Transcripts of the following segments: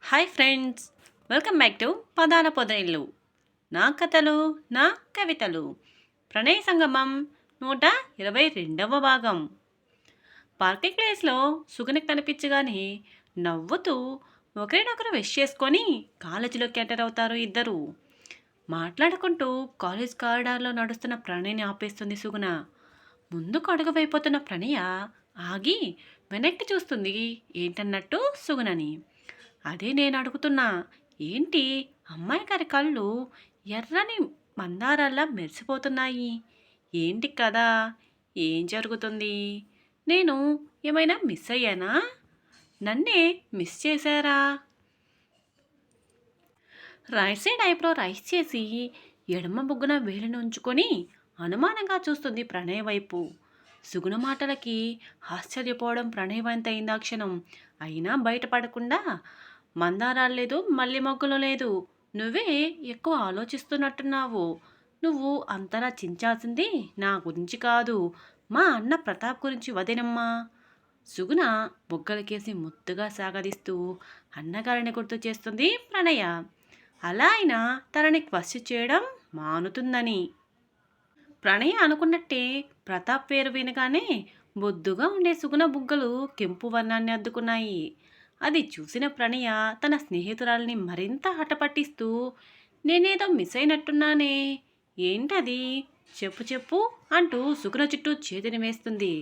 Hi friends, welcome back to పదాల పొదరిల్లు. నా కథలు, నా కవితలు. ప్రణయ సంగమం 122వ భాగం. పార్కింగ్ ప్లేస్లో సుగని కనిపించగానే నవ్వుతూ ఒకరినొకరు విష్ చేసుకొని కాలేజీలోకి ఎంటర్ అవుతారు ఇద్దరు. మాట్లాడుకుంటూ కాలేజ్ కారిడార్లో నడుస్తున్న ప్రణయ్ని ఆపేస్తుంది సుగుణ. ముందుకు అడుగువైపోతున్న ప్రణయ ఆగి వెనక్కి చూస్తుంది ఏంటన్నట్టు సుగుణని. అదే నేను అడుగుతున్నా, ఏంటి అమ్మాయి గారి కళ్ళు ఎర్రని మందారాల్లా మెరిసిపోతున్నాయి? ఏంటి కదా, ఏం జరుగుతుంది? నేను ఏమైనా మిస్ అయ్యానా? నన్నే మిస్ చేశారా? రైట్ సైడ్ ఐబ్రో రైస్ చేసి ఎడమ బుగ్గన వేలిని ఉంచుకొని అనుమానంగా చూస్తుంది ప్రణయ్ వైపు. సుగుణ మాటలకి ఆశ్చర్యపోవడం ప్రణయ్ వంత అయిందా క్షణం. అయినా బయటపడకుండా, మందారాలు లేదు, మల్లె మొగ్గలు లేదు, నువ్వే ఎక్కువ ఆలోచిస్తున్నట్టున్నావు. నువ్వు అంతలా చించాల్సింది నా గురించి కాదు, మా అన్న ప్రతాప్ గురించి వదినమ్మా. సుగుణ బుగ్గలకేసి ముద్దుగా సాగదీస్తూ అన్నగారిని గుర్తు చేస్తుంది ప్రణయ. అలా అయినా తనని క్వశ్చన్ చేయడం మానుతుందని. ప్రణయ అనుకున్నట్టే ప్రతాప్ పేరు వినగానే బొద్దుగా ఉండే సుగుణ బుగ్గలు కెంపు వర్ణాన్ని అద్దుకున్నాయి. అది చూసిన ప్రణయ తన స్నేహితురాల్ని మరింత హఠపట్టిస్తూ, నేనేదో మిస్ అయినట్టున్నానే, ఏంటది, చెప్పు చెప్పు అంటూ సుగుణ చుట్టూ చేతిని వేస్తుంది.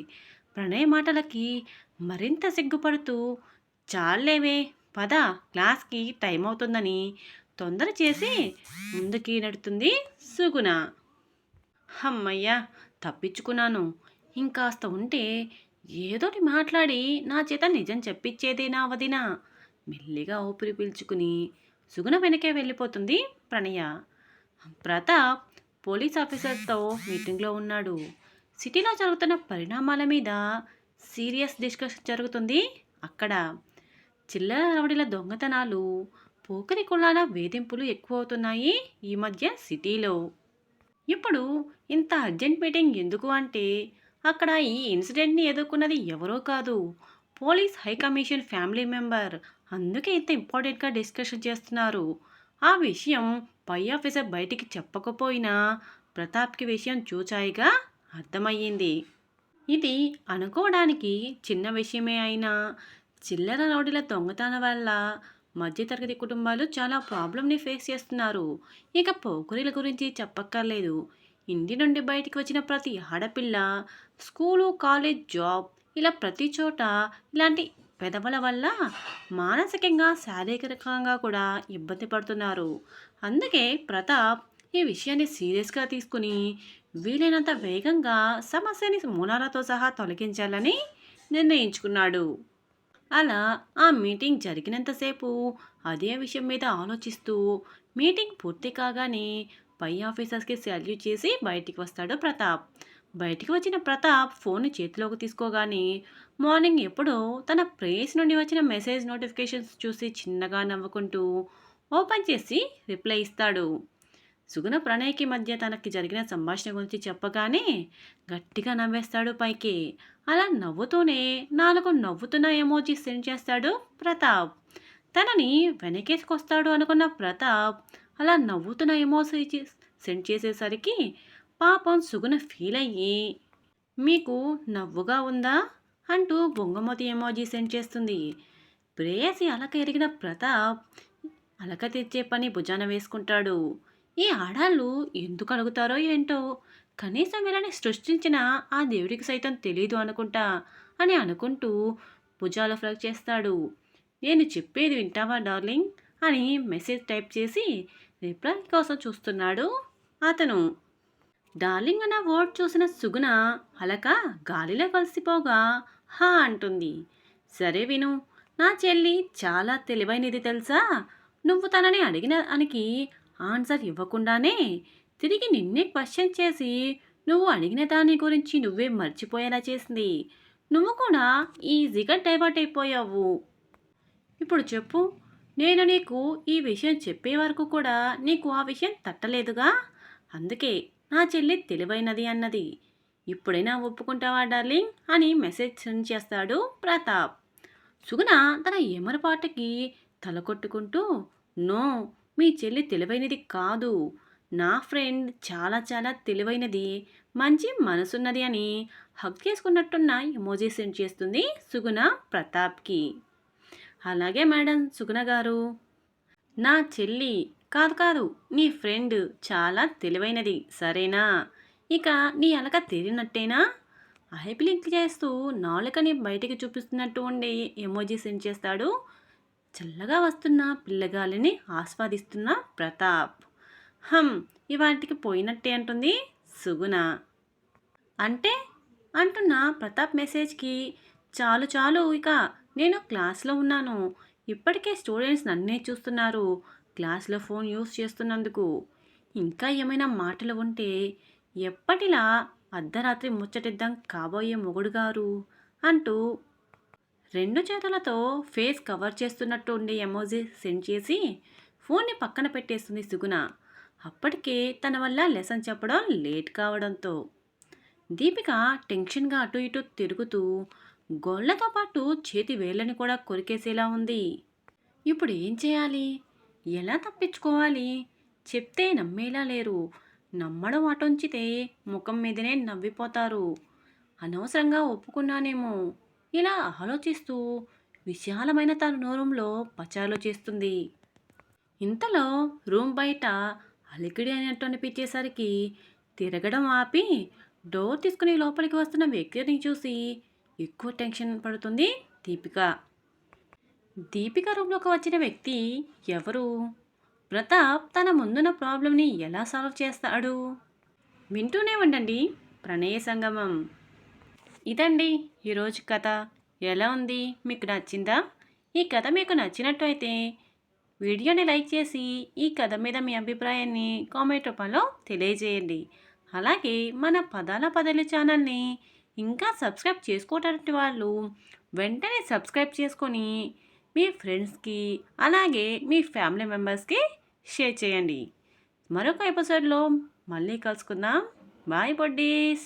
ప్రణయ్ మాటలకి మరింత సిగ్గుపడుతూ, చాలేవే పద, క్లాస్కి టైం అవుతుందని తొందర చేసి ముందుకి నెడుతుంది సుగుణ. అమ్మయ్యా, తప్పించుకున్నాను. ఇంకాస్త ఉంటే ఏదోటి మాట్లాడి నా చేత నిజం చెప్పించేదేనా వదినా. మెల్లిగా ఊపిరి పీల్చుకుని సుగుణ వెనకే వెళ్ళిపోతుంది ప్రణయ. ప్రతాప్ పోలీస్ ఆఫీసర్తో మీటింగ్లో ఉన్నాడు. సిటీలో జరుగుతున్న పరిణామాల మీద సీరియస్ డిస్కషన్ జరుగుతుంది అక్కడ. చిల్లర రవడిల దొంగతనాలు, పోకరి కులాల వేధింపులు ఎక్కువ అవుతున్నాయి ఈ మధ్య సిటీలో. ఇప్పుడు ఇంత అర్జెంట్ మీటింగ్ ఎందుకు అంటే, అక్కడ ఈ ఇన్సిడెంట్ని ఎదుర్కొన్నది ఎవరో కాదు, police high commission family member. అందుకే ఇంత ఇంపార్టెంట్గా డిస్కషన్ చేస్తున్నారు. ఆ విషయం పై ఆఫీసర్ బయటికి చెప్పకపోయినా ప్రతాప్కి విషయం చూచాయిగా అర్థమయ్యింది. ఇది అనుకోవడానికి చిన్న విషయమే అయినా చిల్లర రౌడీల దొంగతనం వల్ల మధ్యతరగతి కుటుంబాలు చాలా ప్రాబ్లమ్ని ఫేస్ చేస్తున్నారు. ఇక పోకురీల గురించి చెప్పక్కర్లేదు. ఇంటి నుండి బయటికి వచ్చిన ప్రతి ఆడపిల్ల స్కూలు, కాలేజ్, జాబ్ ఇలా ప్రతి చోట ఇలాంటి పెదవుల వల్ల మానసికంగా, శారీరకంగా కూడా ఇబ్బంది పడుతున్నారు. అందుకే ప్రతాప్ ఈ విషయాన్ని సీరియస్గా తీసుకుని వీలైనంత వేగంగా సమస్యని మూలాలతో సహా తొలగించాలని నిర్ణయించుకున్నాడు. అలా ఆ మీటింగ్ జరిగినంతసేపు అదే విషయం మీద ఆలోచిస్తూ మీటింగ్ పూర్తి కాగానే పై ఆఫీసర్స్కి సాల్యూట్ చేసి బయటికి వస్తాడు ప్రతాప్. బయటికి వచ్చిన ప్రతాప్ ఫోన్ని చేతిలోకి తీసుకోగానే మార్నింగ్ ఎప్పుడో తన ప్రేయస్ నుండి వచ్చిన మెసేజ్ నోటిఫికేషన్స్ చూసి చిన్నగా నవ్వుకుంటూ ఓపెన్ చేసి రిప్లై ఇస్తాడు. సుగుణ ప్రణయ్కి మధ్య తనకి జరిగిన సంభాషణ గురించి చెప్పగానే గట్టిగా నవ్వేస్తాడు పైకి. అలా నవ్వుతూనే 4 నవ్వుతున్న ఎమోజీ సెండ్ చేస్తాడు ప్రతాప్. తనని వెనకేసుకొస్తాడు అనుకున్న ప్రతాప్ అలా నవ్వుతున్న ఎమోజీ సెండ్ చేసేసరికి పాపం సుగుణ ఫీల్ అయ్యి, మీకు నవ్వుగా ఉందా అంటూ బొంగమతి ఎమోజీ సెండ్ చేస్తుంది. ప్రేయసి అలక ఎరిగిన ప్రతాప్ అలక తెచ్చే పని భుజాన వేసుకుంటాడు. ఈ ఆడాళ్ళు ఎందుకు అడుగుతారో ఏంటో, కనీసం వీళ్ళని సృష్టించిన ఆ దేవుడికి సైతం తెలీదు అనుకుంటా అని అనుకుంటూ భుజాలు ఫ్లగ్ చేస్తాడు. నేను చెప్పేది వింటావా డార్లింగ్ అని మెసేజ్ టైప్ చేసి రిప్లై కోసం చూస్తున్నాడు అతను. డార్లింగ్ అన్న వర్డ్ చూసిన సుగుణ అలక గాలిలో కలిసిపోగా హా అంటుంది. సరే విను, నా చెల్లి చాలా తెలివైనది తెలుసా. నువ్వు తనని అడిగిన దానికి ఆన్సర్ ఇవ్వకుండానే తిరిగి నిన్నే క్వశ్చన్ చేసి నువ్వు అడిగిన దాని గురించి నువ్వే మర్చిపోయేలా చేసింది. నువ్వు కూడా ఈజీగా డైవర్ట్ అయిపోయావు. ఇప్పుడు చెప్పు, నేను నీకు ఈ విషయం చెప్పే వరకు కూడా నీకు ఆ విషయం తట్టలేదుగా. అందుకే నా చెల్లి తెలివైనది అన్నది. ఇప్పుడైనా ఒప్పుకుంటావా డార్లింగ్ అని మెసేజ్ సెండ్ చేస్తాడు ప్రతాప్. సుగుణ తన ఏమరపాటుకి తల కొట్టుకుంటూ, నో, మీ చెల్లి తెలివైనది కాదు. నా ఫ్రెండ్ చాలా చాలా తెలివైనది, మంచి మనసున్నది అని హగ్ చేసుకున్నట్టున్న ఎమోజీ సెండ్ చేస్తుంది సుగుణ ప్రతాప్కి. అలాగే మేడం సుగుణ గారు, నా చెల్లి కాదు కాదు నీ ఫ్రెండ్ చాలా తెలివైనది సరేనా? ఇక నీ అలక తీరినట్టేనా? ఐప్లింక్ చేస్తూ నాలుకని బయటికి చూపిస్తున్నట్టు ఉండే ఎమోజీ సెండ్ చేస్తాడు చల్లగా వస్తున్న పిల్లగాలిని ఆస్వాదిస్తున్న ప్రతాప్. హమ్, ఇవాటికి పోయినట్టే అంటుంది సుగుణ. అంటే అంటున్న ప్రతాప్ మెసేజ్కి, చాలు చాలు, ఇక నేను క్లాస్లో ఉన్నాను, ఇప్పటికే స్టూడెంట్స్ నన్నే చూస్తున్నారు క్లాస్లో ఫోన్ యూస్ చేస్తున్నందుకు. ఇంకా ఏమైనా మాటలు ఉంటే ఎప్పటిలా అర్ధరాత్రి ముచ్చటిద్దాం కాబోయే మొగుడు గారు అంటూ రెండు చేతులతో ఫేస్ కవర్ చేస్తున్నట్టు ఉండే ఎమోజీ సెండ్ చేసి ఫోన్ని పక్కన పెట్టేస్తుంది సుగుణ. అప్పటికే తన వల్ల లెసన్ చెప్పడం లేట్ కావడంతో దీపిక టెన్షన్గా అటు ఇటు తిరుగుతూ గోళ్లతో పాటు చేతి వేళ్ళని కూడా కొరికేసేలా ఉంది. ఇప్పుడు ఏం చేయాలి? ఎలా తప్పించుకోవాలి? చెప్తే నమ్మేలా లేరు. నమ్మడం అటుంచితే ముఖం మీదనే నవ్విపోతారు. అనవసరంగా ఒప్పుకున్నానేమో, ఇలా ఆలోచిస్తూ విశాలమైన తన నోరంలో పచారులు చేస్తుంది. ఇంతలో రూమ్ బయట అలికిడి అయినట్టు అనిపించేసరికి తిరగడం ఆపి డోర్ తీసుకుని లోపలికి వస్తున్న వ్యక్తిని చూసి ఎక్కువ టెన్షన్ పడుతుంది దీపిక. దీపిక రూమ్లోకి వచ్చిన వ్యక్తి ఎవరు? ప్రతాప్ తన ముందున్న ప్రాబ్లంని ఎలా సాల్వ్ చేస్తాడు? వింటూనే ఉండండి ప్రణయ సంగమం. ఇదండి ఈరోజు కథ. ఎలా ఉంది? మీకు నచ్చిందా? ఈ కథ మీకు నచ్చినట్టు అయితే వీడియోని లైక్ చేసి ఈ కథ మీద మీ అభిప్రాయాన్ని కామెంట్ రూపంలో తెలియజేయండి. అలాగే మన పదాల పదలు ఛానల్ని ఇంకా సబ్స్క్రైబ్ చేసుకోవటానికి వాళ్ళు వెంటనే సబ్స్క్రైబ్ చేసుకొని మీ ఫ్రెండ్స్కి అలాగే మీ ఫ్యామిలీ మెంబర్స్కి షేర్ చేయండి. మరొక ఎపిసోడ్లో మళ్ళీ కలుసుకుందాం. బాయ్ బొడ్డీస్.